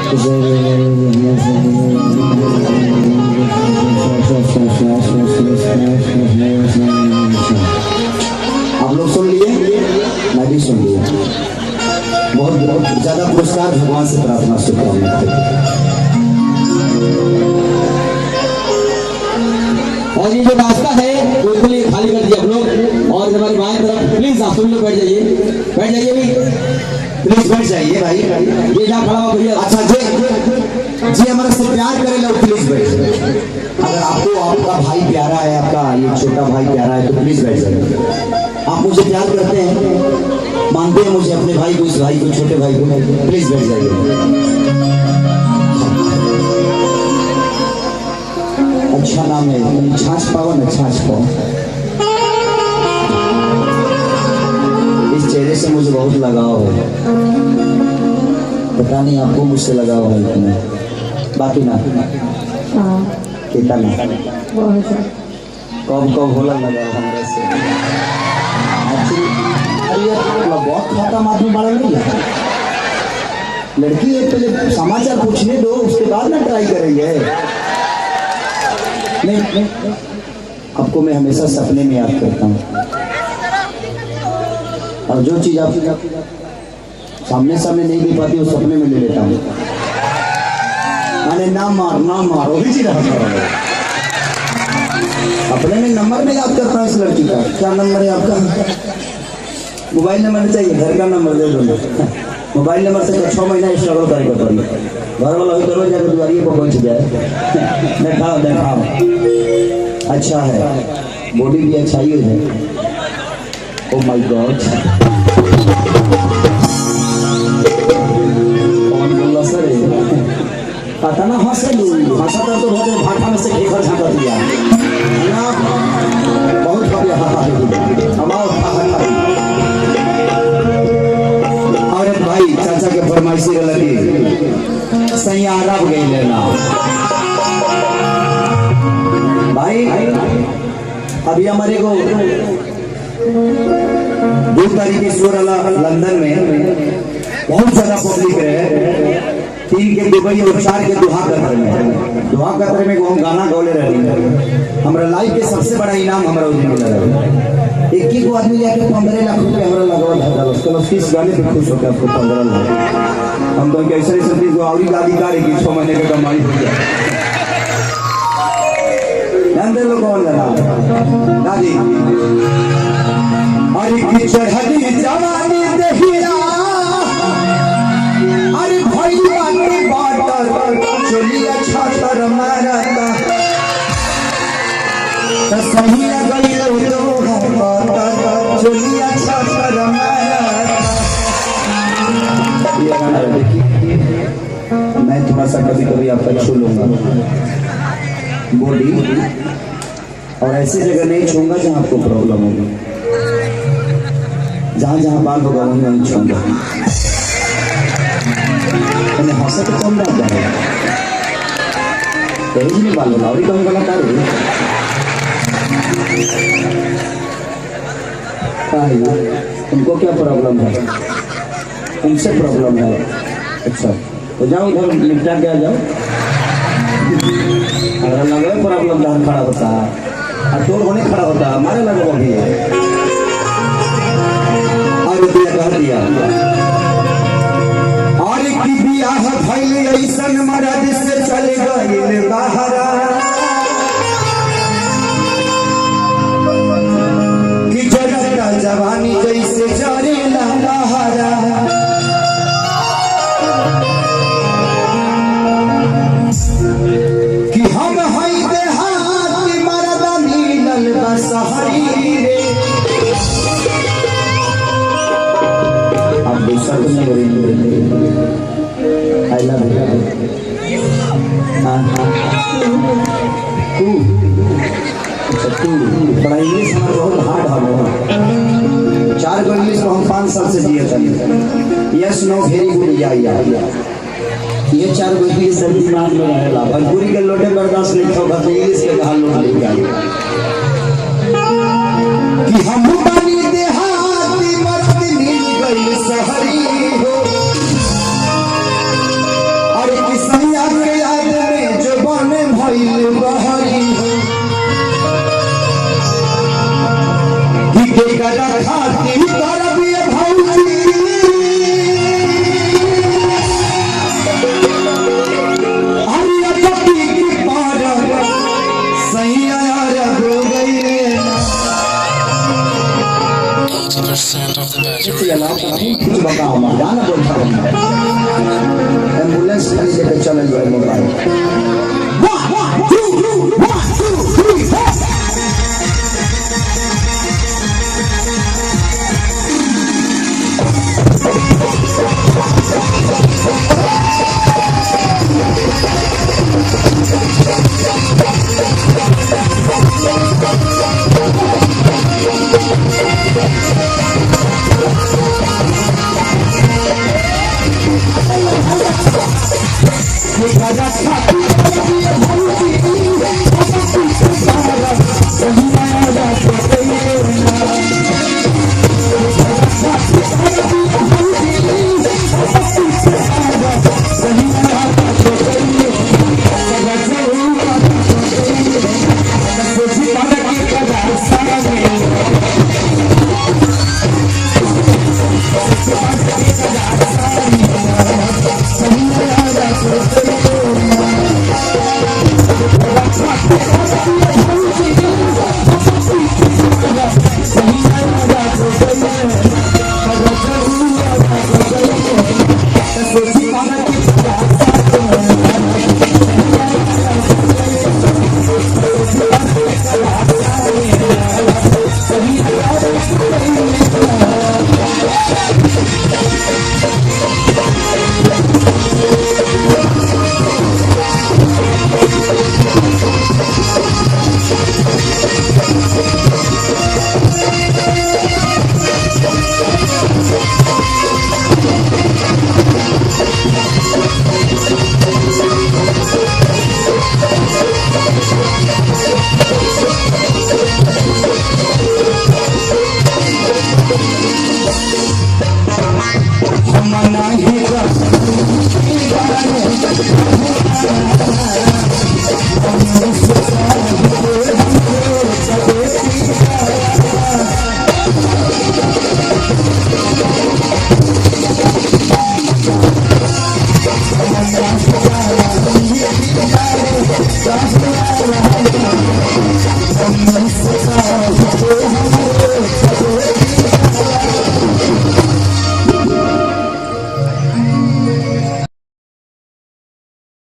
आप लोग सुन लिए, मैं भी सुन लिया। बहुत बहुत ज्यादा पुरस्कार भगवान से प्रार्थना शुभकामना। और ये जो नाश्ता है बिल्कुल ही खाली कर दिया आप लोग। और हमारी बाएं तरफ प्लीज आप तुम लोग बैठ जाइए, बैठ जाइए भाई, प्लीज बैठ जाइए भाई। ये जहाँ खड़ा हुआ भैया, अच्छा जी हमारे से प्यार करे लोग प्लीज बैठ जाइए। अगर आपको आपका भाई प्यारा है, आपका ये छोटा भाई प्यारा है तो प्लीज बैठ जाइए। आप मुझे प्यार करते हैं, मानते हैं मुझे, अपने भाई को, इस भाई को, छोटे भाई को, प्लीज बैठ जाइए। अच्छा नाम है, छाछ पाओ ना, छाछ पाओ। इस चेहरे से मुझे बहुत लगाव है, पता नहीं आपको मुझसे लगाव है इतना, बाकी ना कितना कब कब होला लगाव हमारे से। अरे बहुत खाता आदमी बड़ा नहीं है। लड़की है, पहले समाचार पूछने दो, उसके बाद ना ट्राई करेंगे। नहीं, आपको मैं हमेशा सपने में याद करता हूँ, और जो चीज आप सामने सामने नहीं दे पाती वो सपने में ले लेता हूँ। मैंने ना मार वही चीज अपने में नंबर में याद करता हूँ इस लड़की का। क्या नंबर है आपका? मोबाइल नंबर चाहिए, घर का नंबर दे दो। मोबाइल नंबर से 6 महीना स्ट्रगल करेगा पड़ी, घर वाला भी करो जाकर दुआरिये पर पहुंच जाए। देखाओ अच्छा है, बॉडी भी अच्छा ही है। ओह माय गॉड, कौन बोला सर? पता ना हंसे हंसा तो बहुत भाटा में से घेर झाँका दिया। बहुत बढ़िया और भाई चाचा के फरमाइशी लगी सही आराम गई लेना भाई। अभी हमारे को 2 तारीख की शो लंदन में बहुत ज्यादा पब्लिक है। 3 के दुबई और 4 के दुहा कतर में हम गाना गौले रहे। हमारा लाइफ के सबसे बड़ा इनाम हमारा उन्हें मिला है। 21 को आदमी जाके 15 लाख रुपए हमारा लगवा था। उसके बाद 30 गाने पे खुश होकर आपको 15 लाख। हम तो कैसे चीज को आवरी गाड़ी गाड़ी की 6 महीने का कमाई हो गया। लोग कौन दादी अरे चढ़ी जवानी देखिया, अरे भाई बाटर चलिया छातर मारता सही गई चलिया छातर मारता। मैं थोड़ा सा कभी कभी आपका छू लूंगा बॉडी, और ऐसी जगह नहीं छूंगा जहाँ आपको प्रॉब्लम होगी। जहाँ जहाँ बाल होगा वहीं वहीं छूंगा। मैंने हंसा तो कम बात है, कहीं नहीं बाल होगा और कहीं गला तार तुमको क्या प्रॉब्लम है? तुमसे प्रॉब्लम है? अच्छा तो जाओ उधर निपटा के आ जाओ। अगर लगे प्रॉब्लम जहाँ खड़ा होता है और तोड़ होने खड़ा होता है, हमारे लगे वो भी है। और कह दिया और की बियाह भइल ऐसन मर्द से चले गइल बाहरा कि जगता जवानी जैसे जरेला लहरा। कि हम हई देहाती मर्द मिलल बसहरी रे। आप दूसरा तो नहीं करेंगे। I love you. तू बड़ा इंग्लिश हमारे बहुत हार्ड है। 4 को इंग्लिश को हम 5 साल से जिए थे। यस नो वेरी गुड या ये 4 को इंग्लिश दिमाग में रहेगा। भोजपुरी के लोटे बर्दाश्त नहीं होगा तो इंग्लिश के कहा लोग नहीं जाएंगे। कि हम बनी देहाती मर्द मिल गई शहरी हो। अरे बैठा एम्बुलेंस खाली लेके चल जाए मोबाइल Mama